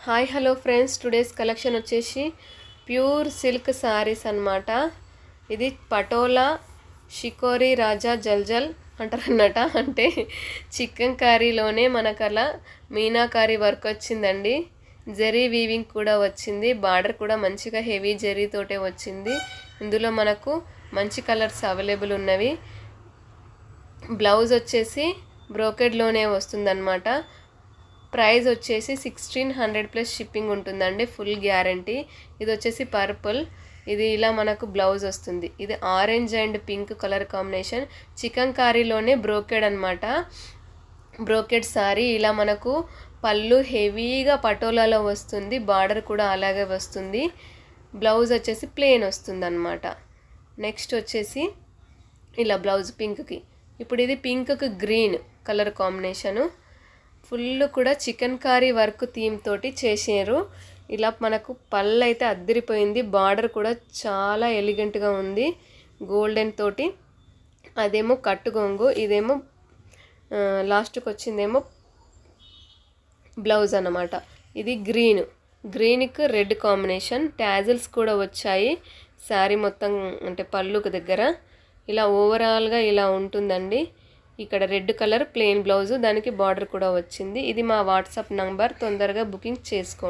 Hi hello friends, today's collection వచ్చేసి pure silk saris అన్నమాట. ఇది పటోలా షికోరి రాజా జల్జల్ అంటారన్నమాట. అంటే చికెన్ కర్రీలోనే మనకు అలా మీనాకారి వర్క్ వచ్చిందండి. జరీ వీవింగ్ కూడా వచ్చింది. బార్డర్ కూడా మంచిగా హెవీ జరీ తోటే వచ్చింది. ఇందులో మనకు మంచి కలర్స్ అవైలబుల్ ఉన్నవి. బ్లౌజ్ వచ్చేసి బ్రోకెడ్లోనే వస్తుందన్నమాట. ప్రైస్ వచ్చేసి 1600 ప్లస్ షిప్పింగ్ ఉంటుందండి, ఫుల్ గ్యారంటీ. ఇది వచ్చేసి పర్పుల్, ఇది ఇలా మనకు బ్లౌజ్ వస్తుంది. ఇది orange and pink colour combination. Chicken కారీలోనే బ్రోకెడ్ అనమాట. బ్రోకెడ్ సారీ ఇలా మనకు పళ్ళు హెవీగా పటోలాలో వస్తుంది. బార్డర్ కూడా అలాగే వస్తుంది. బ్లౌజ్ వచ్చేసి ప్లెయిన్ వస్తుంది అనమాట. నెక్స్ట్ వచ్చేసి ఇలా బ్లౌజ్ పింక్కి. ఇప్పుడు ఇది పింక్కి గ్రీన్ కలర్ కాంబినేషను. ఫుల్ కూడా చికెన్ కర్రీ వర్క్ థీమ్ తోటి చేసారు. ఇలా మనకు పళ్ళు అయితే అద్దరిపోయింది. బార్డర్ కూడా చాలా ఎలిగెంట్గా ఉంది గోల్డెన్ తోటి. అదేమో కట్టుగొంగు, ఇదేమో లాస్ట్కి వచ్చిందేమో బ్లౌజ్ అన్నమాట. ఇది గ్రీన్కి రెడ్ కాంబినేషన్. ట్యాజిల్స్ కూడా వచ్చాయి శారీ మొత్తం, అంటే పళ్ళుకి దగ్గర. ఇలా ఓవరాల్గా ఇలా ఉంటుందండి. ఇక్కడ రెడ్ కలర్ ప్లెయిన్ బ్లౌజు, దానికి బార్డర్ కూడా వచ్చింది. ఇది మా వాట్సాప్ నంబర్, తొందరగా బుకింగ్ చేసుకోండి.